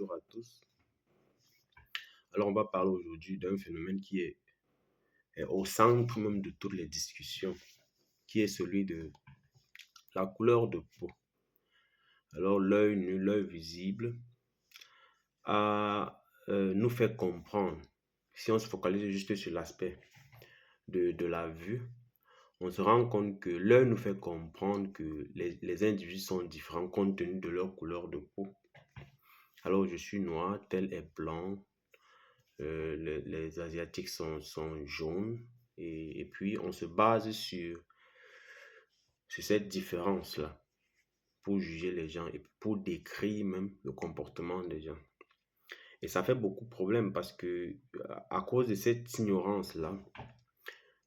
bonjour à tous. Alors, on va parler aujourd'hui d'un phénomène est au centre même de toutes les discussions, qui est celui de la couleur de peau. Alors, l'œil nu, l'œil visible, nous fait comprendre, si on se focalise juste sur l'aspect de la vue, on se rend compte que l'œil nous fait comprendre que les individus sont différents compte tenu de leur couleur de peau. Alors, je suis noir, tel est blanc. Les Asiatiques sont jaunes et puis on se base sur cette différence-là pour juger les gens et pour décrire même le comportement des gens. Et ça fait beaucoup de problèmes parce que à cause de cette ignorance-là,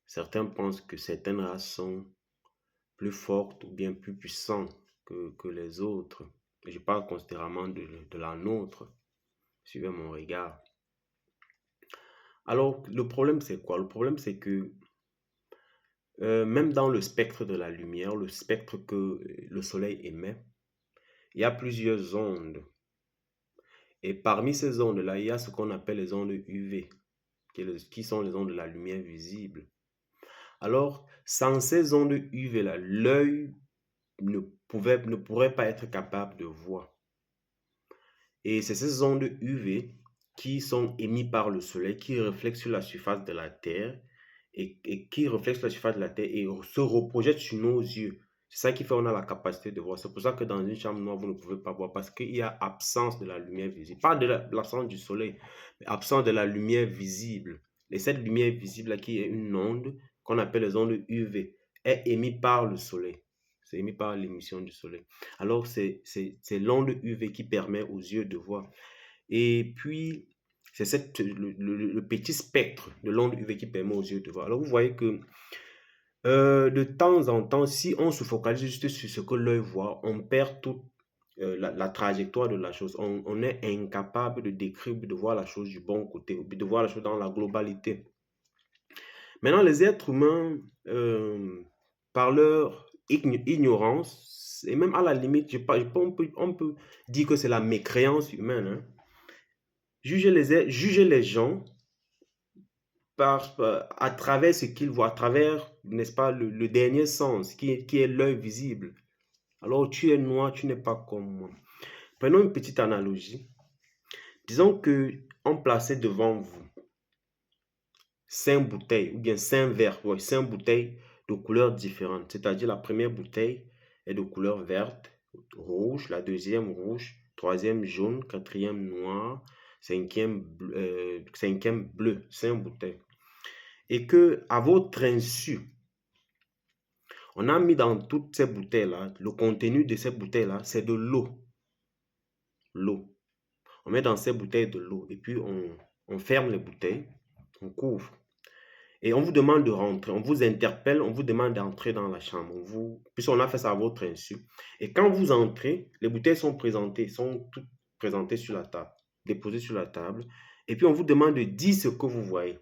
certains pensent que certaines races sont plus fortes ou bien plus puissantes que les autres. Et je parle considérément de la nôtre, suivez mon regard. Alors, le problème, c'est quoi? Le problème, c'est que même dans le spectre de la lumière, le spectre que le soleil émet, il y a plusieurs ondes. Et parmi ces ondes-là, il y a ce qu'on appelle les ondes UV, qui sont les ondes de la lumière visible. Alors, sans ces ondes UV-là, l'œil ne pourrait pas être capable de voir. Et c'est ces ondes UV qui sont émises par le soleil, qui reflètent sur la surface de la Terre et qui reflètent sur la surface de la Terre et se reprojettent sur nos yeux. C'est ça qui fait qu'on a la capacité de voir. C'est pour ça que dans une chambre noire, vous ne pouvez pas voir parce qu'il y a absence de la lumière visible. Pas de l'absence du soleil, mais absence de la lumière visible. Et cette lumière visible-là, qui est une onde qu'on appelle les ondes UV, est émise par le soleil. C'est émis par l'émission du soleil. Alors, c'est l'onde UV qui permet aux yeux de voir. Et puis, c'est le petit spectre de l'onde UV qui permet aux yeux de voir. Alors, vous voyez que de temps en temps, si on se focalise juste sur ce que l'œil voit, on perd toute la trajectoire de la chose. On est incapable de décrire, de voir la chose du bon côté, de voir la chose dans la globalité. Maintenant, les êtres humains, par leur ignorance, et même à la limite, on peut dire que c'est la mécréance humaine, hein. Juger les gens à travers ce qu'ils voient, à travers, n'est-ce pas, le dernier sens, qui est l'œil visible. Alors, tu es noir, tu n'es pas comme moi. Prenons une petite analogie. Disons que on plaçait devant vous 5 bouteilles, ou bien 5 verres, 5 bouteilles de couleurs différentes. C'est-à-dire la première bouteille est de couleur verte, rouge, la deuxième rouge, troisième jaune, quatrième noir, cinquième bleu, 5 bouteilles. Et que à votre insu, on a mis dans toutes ces bouteilles-là, le contenu de ces bouteilles-là, c'est de l'eau. L'eau. On met dans ces bouteilles de l'eau et puis on ferme les bouteilles, on couvre. Et on vous demande de rentrer, on vous interpelle, on vous demande d'entrer dans la chambre. Puisqu'on a fait ça à votre insu. Et quand vous entrez, les bouteilles sont toutes présentées sur la table, déposées sur la table. Et puis on vous demande de dire ce que vous voyez.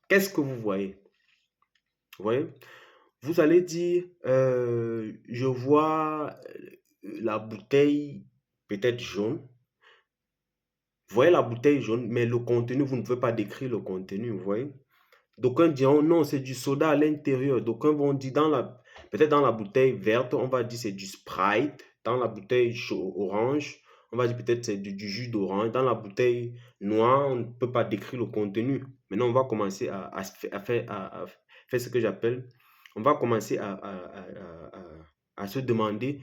Qu'est-ce que vous voyez? Vous voyez? Vous allez dire, je vois la bouteille peut-être jaune. Vous voyez la bouteille jaune, mais le contenu, vous ne pouvez pas décrire le contenu, vous voyez? D'aucuns diront, non, c'est du soda à l'intérieur. D'aucuns vont dire, peut-être dans la bouteille verte, on va dire c'est du Sprite. Dans la bouteille orange, on va dire peut-être c'est du jus d'orange. Dans la bouteille noire, on ne peut pas décrire le contenu. Maintenant, on va commencer à faire ce que j'appelle, on va commencer à se demander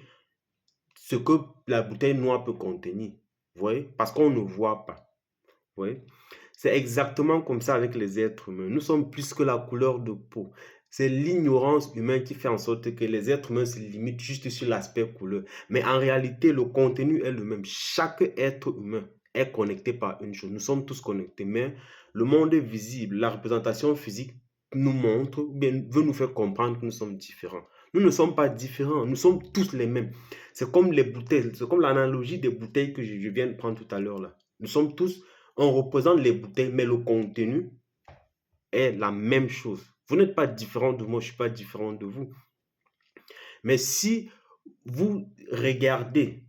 ce que la bouteille noire peut contenir. Vous voyez? Parce qu'on ne voit pas. Vous voyez? C'est exactement comme ça avec les êtres humains. Nous sommes plus que la couleur de peau. C'est l'ignorance humaine qui fait en sorte que les êtres humains se limitent juste sur l'aspect couleur. Mais en réalité, le contenu est le même. Chaque être humain est connecté par une chose. Nous sommes tous connectés. Mais le monde visible, la représentation physique nous montre, ou bien veut nous faire comprendre que nous sommes différents. Nous ne sommes pas différents. Nous sommes tous les mêmes. C'est comme les bouteilles. C'est comme l'analogie des bouteilles que je viens de prendre tout à l'heure là. Nous sommes tous... On représente les bouteilles, mais le contenu est la même chose. Vous n'êtes pas différent de moi, je ne suis pas différent de vous. Mais si vous regardez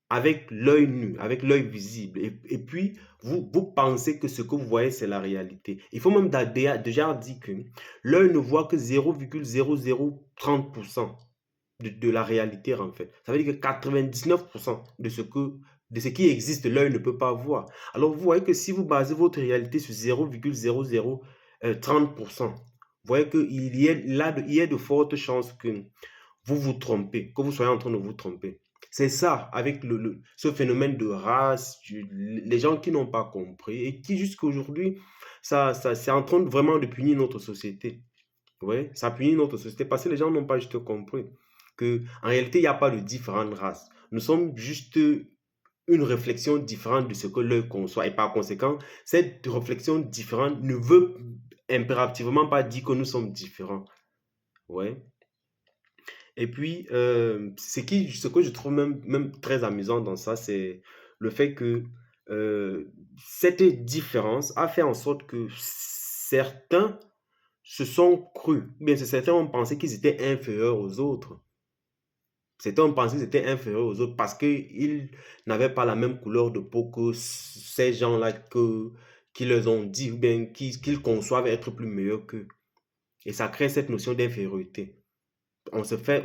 avec l'œil nu, avec l'œil visible. Et puis, vous pensez que ce que vous voyez, c'est la réalité. Il faut même déjà dire que l'œil ne voit que 0,0030% de la réalité, en fait. Ça veut dire que 99% de ce qui existe, l'œil ne peut pas voir. Alors, vous voyez que si vous basez votre réalité sur 0,0030%, vous voyez qu'il y a il y a de fortes chances que vous vous trompez, que vous soyez en train de vous tromper. C'est ça, avec ce phénomène de race, les gens qui n'ont pas compris et qui jusqu'à aujourd'hui, c'est en train vraiment de punir notre société. Oui, ça punit notre société parce que les gens n'ont pas juste compris que en réalité, il n'y a pas de différentes races. Nous sommes juste une réflexion différente de ce que l'œil conçoit. Et par conséquent, cette réflexion différente ne veut impérativement pas dire que nous sommes différents. Ouais. Et puis, ce que je trouve même très amusant dans ça, c'est le fait que cette différence a fait en sorte que certains se sont crus, ou bien certains ont pensé qu'ils étaient inférieurs aux autres. Certains ont pensé qu'ils étaient inférieurs aux autres parce qu'ils n'avaient pas la même couleur de peau que ces gens-là qui leur ont dit, ou bien qu'ils conçoivent être plus meilleurs qu'eux. Et ça crée cette notion d'infériorité. On te fait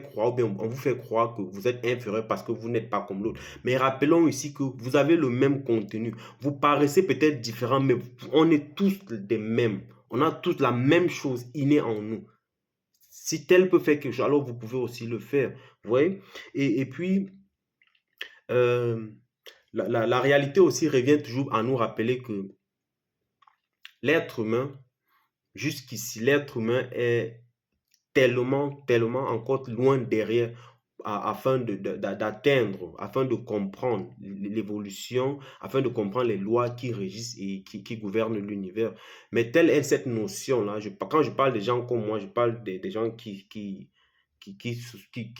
croire, ou bien on vous fait croire que vous êtes inférieur parce que vous n'êtes pas comme l'autre. Mais rappelons ici que vous avez le même contenu. Vous paraissez peut-être différent, mais on est tous des mêmes. On a tous la même chose innée en nous. Si tel peut faire quelque chose, alors vous pouvez aussi le faire. Vous voyez? Et puis, euh, la réalité aussi revient toujours à nous rappeler que l'être humain, jusqu'ici, l'être humain est tellement encore loin derrière afin de comprendre l'évolution, afin de comprendre les lois qui régissent et qui gouvernent l'univers. Mais telle est cette notion-là, quand je parle des gens comme moi, je parle des gens qui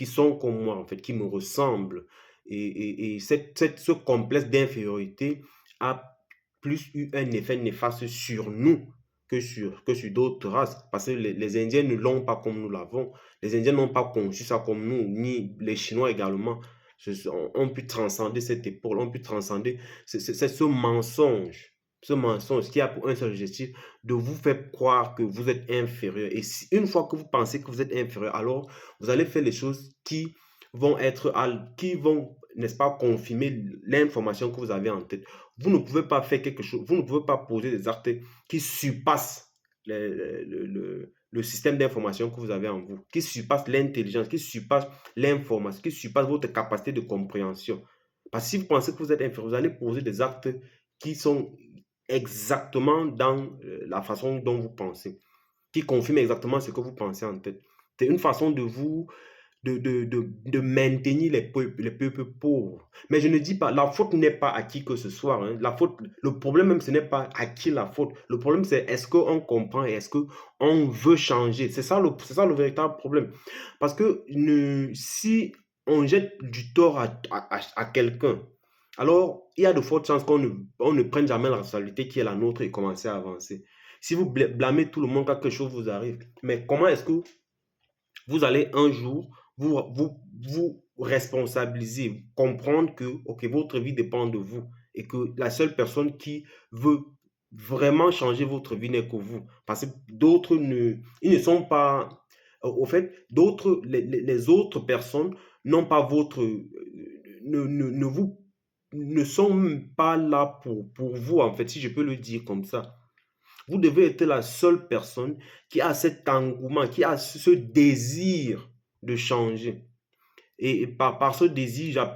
sont comme moi, en fait, qui me ressemblent. Et ce complexe d'infériorité a plus eu un effet néfaste sur nous que sur d'autres races. Parce que les Indiens ne l'ont pas comme nous l'avons. Les Indiens n'ont pas conçu ça comme nous, ni les Chinois également. On pu transcender cette époque, on pu transcender ce mensonge. Ce mensonge qui a pour un seul objectif de vous faire croire que vous êtes inférieur. Et si, une fois que vous pensez que vous êtes inférieur, alors vous allez faire les choses qui vont, n'est-ce pas, confirmer l'information que vous avez en tête. Vous ne pouvez pas faire quelque chose, vous ne pouvez pas poser des actes qui surpassent le système d'information que vous avez en vous, qui surpasse l'intelligence, qui surpasse l'information, qui surpasse votre capacité de compréhension. Parce que si vous pensez que vous êtes inférieur, vous allez poser des actes qui sont exactement dans la façon dont vous pensez, qui confirment exactement ce que vous pensez en tête. C'est une façon de vous de maintenir les peuples pauvres. Mais je ne dis pas, la faute n'est pas à qui que ce soit. Hein. La faute, le problème même, ce n'est pas à qui la faute. Le problème, c'est est-ce qu'on comprend et est-ce qu'on veut changer. C'est ça le véritable problème. Parce que si on jette du tort à quelqu'un, alors il y a de fortes chances on ne prenne jamais la responsabilité qui est la nôtre et commencer à avancer. Si vous blâmez tout le monde quand quelque chose vous arrive, mais comment est-ce que vous allez un jour vous responsabiliser, comprendre que ok, votre vie dépend de vous et que la seule personne qui veut vraiment changer votre vie n'est que vous. Parce que d'autres ils ne sont pas, au fait, les autres personnes n'ont pas votre, ne sont pas là pour vous, en fait, si je peux le dire comme ça. Vous devez être la seule personne qui a cet engouement, qui a ce désir de changer. Et par ce désir,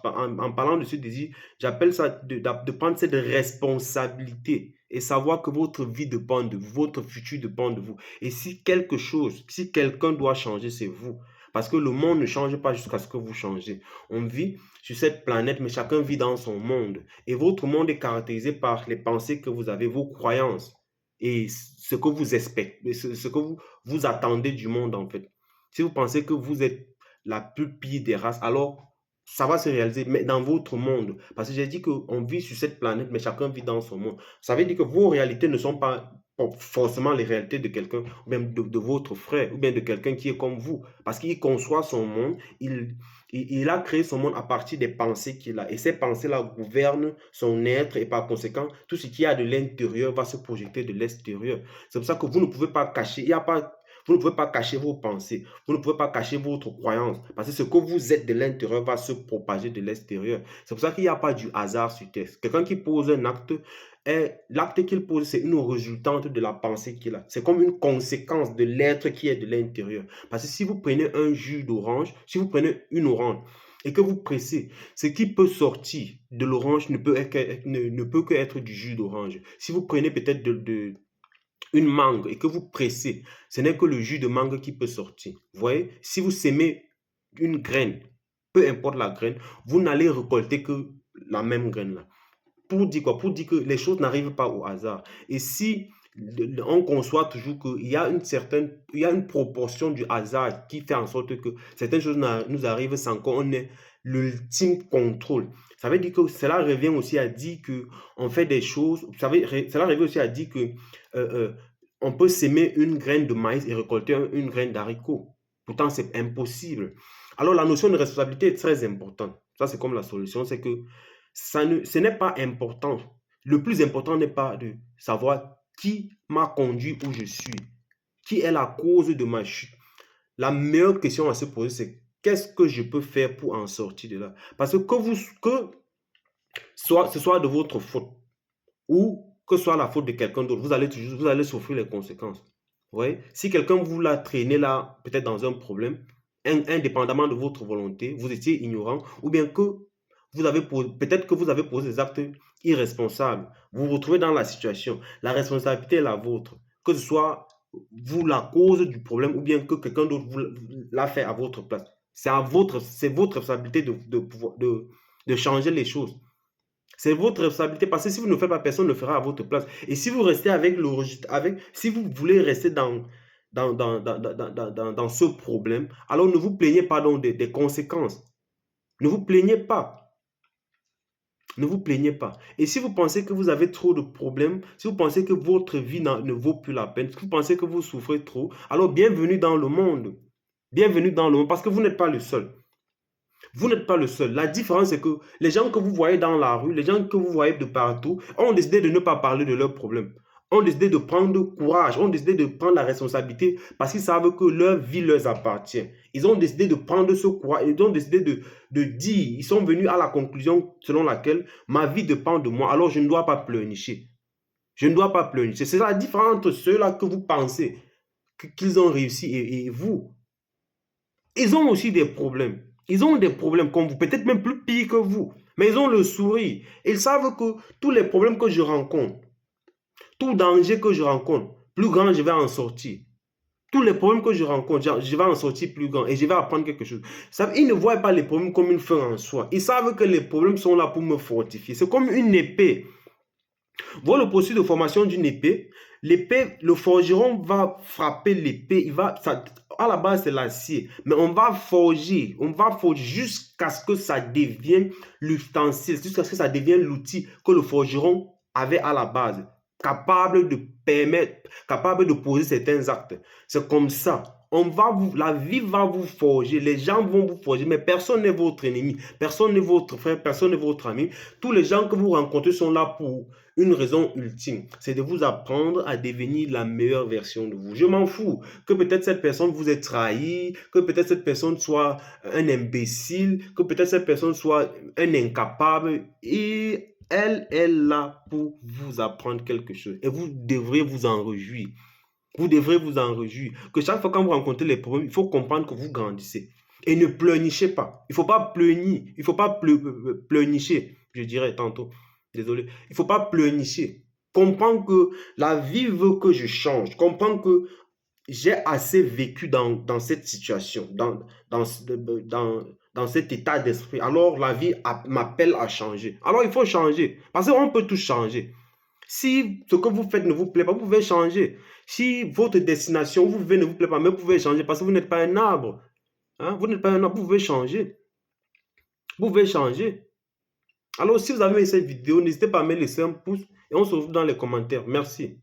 en parlant de ce désir, j'appelle ça de prendre cette responsabilité et savoir que votre vie dépend de vous, votre futur dépend de vous. Et si quelqu'un doit changer, c'est vous. Parce que le monde ne change pas jusqu'à ce que vous changez. On vit sur cette planète, mais chacun vit dans son monde. Et votre monde est caractérisé par les pensées que vous avez, vos croyances et ce que vous expectez, ce que vous attendez du monde en fait. Si vous pensez que vous êtes la plus pire des races, alors ça va se réaliser, mais dans votre monde. Parce que j'ai dit qu'on vit sur cette planète, mais chacun vit dans son monde. Ça veut dire que vos réalités ne sont pas forcément les réalités de quelqu'un, ou même de votre frère, ou bien de quelqu'un qui est comme vous. Parce qu'il conçoit son monde, il a créé son monde à partir des pensées qu'il a. Et ces pensées-là gouvernent son être et par conséquent, tout ce qui a de l'intérieur va se projeter de l'extérieur. C'est pour ça que vous ne pouvez pas cacher, il y a pas, vous ne pouvez pas cacher vos pensées, vous ne pouvez pas cacher votre croyance, parce que ce que vous êtes de l'intérieur va se propager de l'extérieur. C'est pour ça qu'il n'y a pas du hasard sur terre. Quelqu'un qui pose un acte, l'acte qu'il pose, c'est une résultante de la pensée qu'il a. C'est comme une conséquence de l'être qui est de l'intérieur. Parce que si vous prenez un jus d'orange, si vous prenez une orange et que vous pressez, ce qui peut sortir de l'orange ne peut que être du jus d'orange. Si vous prenez peut-être une mangue et que vous pressez, ce n'est que le jus de mangue qui peut sortir. Vous voyez, si vous semez une graine, peu importe la graine, vous n'allez récolter que la même graine là. Pour dire quoi? Pour dire que les choses n'arrivent pas au hasard. Et si on conçoit toujours qu'il y a il y a une proportion du hasard qui fait en sorte que certaines choses nous arrivent sans qu'on ait l'ultime contrôle. Ça veut dire que cela revient aussi à dire que on fait des choses, cela revient aussi à dire que on peut s'aimer une graine de maïs et récolter une graine d'haricot. Pourtant, c'est impossible. Alors, la notion de responsabilité est très importante. Ça, c'est comme la solution, c'est que ce n'est pas important. Le plus important n'est pas de savoir qui m'a conduit où je suis, qui est la cause de ma chute. La meilleure question à se poser, c'est qu'est-ce que je peux faire pour en sortir de là? Parce que ce soit de votre faute ou que ce soit la faute de quelqu'un d'autre, vous allez souffrir les conséquences. Vous voyez? Si quelqu'un vous l'a traîné là, peut-être dans un problème, indépendamment de votre volonté, vous étiez ignorant, ou bien que peut-être que vous avez posé des actes irresponsables. Vous vous retrouvez dans la situation. La responsabilité est la vôtre. Que ce soit vous la cause du problème ou bien que quelqu'un d'autre l'a fait à votre place. C'est votre responsabilité de changer les choses. C'est votre responsabilité parce que si vous ne le faites pas, personne ne le fera à votre place. Et si vous restez si vous voulez rester dans ce problème, alors ne vous plaignez pas donc des conséquences. Ne vous plaignez pas. Ne vous plaignez pas. Et si vous pensez que vous avez trop de problèmes, si vous pensez que votre vie ne vaut plus la peine, si vous pensez que vous souffrez trop, alors bienvenue dans le monde. Bienvenue dans le monde parce que vous n'êtes pas le seul. Vous n'êtes pas le seul. La différence, c'est que les gens que vous voyez dans la rue, les gens que vous voyez de partout, ont décidé de ne pas parler de leurs problèmes. Ont décidé de prendre courage, ont décidé de prendre la responsabilité parce qu'ils savent que leur vie leur appartient. Ils ont décidé de prendre ce courage, ils ont décidé de dire, ils sont venus à la conclusion selon laquelle ma vie dépend de moi, alors je ne dois pas pleurnicher. Je ne dois pas pleurnicher. C'est la différence entre ceux-là que vous pensez qu'ils ont réussi et vous. Ils ont aussi des problèmes. Ils ont des problèmes comme vous, peut-être même plus pire que vous. Mais ils ont le sourire. Ils savent que tous les problèmes que je rencontre, tout danger que je rencontre, plus grand, je vais en sortir. Tous les problèmes que je rencontre, je vais en sortir plus grand et je vais apprendre quelque chose. Ils ne voient pas les problèmes comme une fin en soi. Ils savent que les problèmes sont là pour me fortifier. C'est comme une épée. Voilà le processus de formation d'une épée. L'épée, le forgeron va frapper l'épée. À la base, c'est l'acier. Mais on va forger jusqu'à ce que ça devienne l'ustensile, jusqu'à ce que ça devienne l'outil que le forgeron avait à la base, capable de poser certains actes. C'est comme ça. La vie va vous forger, les gens vont vous forger, mais personne n'est votre ennemi, personne n'est votre frère, personne n'est votre ami. Tous les gens que vous rencontrez sont là pour une raison ultime, c'est de vous apprendre à devenir la meilleure version de vous. Je m'en fous que peut-être cette personne vous ait trahi, que peut-être cette personne soit un imbécile, que peut-être cette personne soit un incapable. Et elle est là pour vous apprendre quelque chose. Et vous devrez vous en réjouir. Vous devrez vous en réjouir. Que chaque fois quand vous rencontrez les problèmes, il faut comprendre que vous grandissez. Et ne pleurnichez pas. Il ne faut pas pleurnicher. Il ne faut pas pleurnicher, je dirais tantôt. Désolé. Il ne faut pas pleurnicher. Comprends que la vie veut que je change. Comprends que j'ai assez vécu dans cette situation, dans cet état d'esprit. Alors la vie m'appelle à changer. Alors il faut changer. Parce qu'on peut tout changer. Si ce que vous faites ne vous plaît pas, vous pouvez changer. Si votre destination, vous vivez, ne vous plaît pas, mais vous pouvez changer parce que vous n'êtes pas un arbre. Hein? Vous n'êtes pas un arbre, vous pouvez changer. Vous pouvez changer. Alors, si vous avez aimé cette vidéo, n'hésitez pas à me laisser un pouce et on se retrouve dans les commentaires. Merci.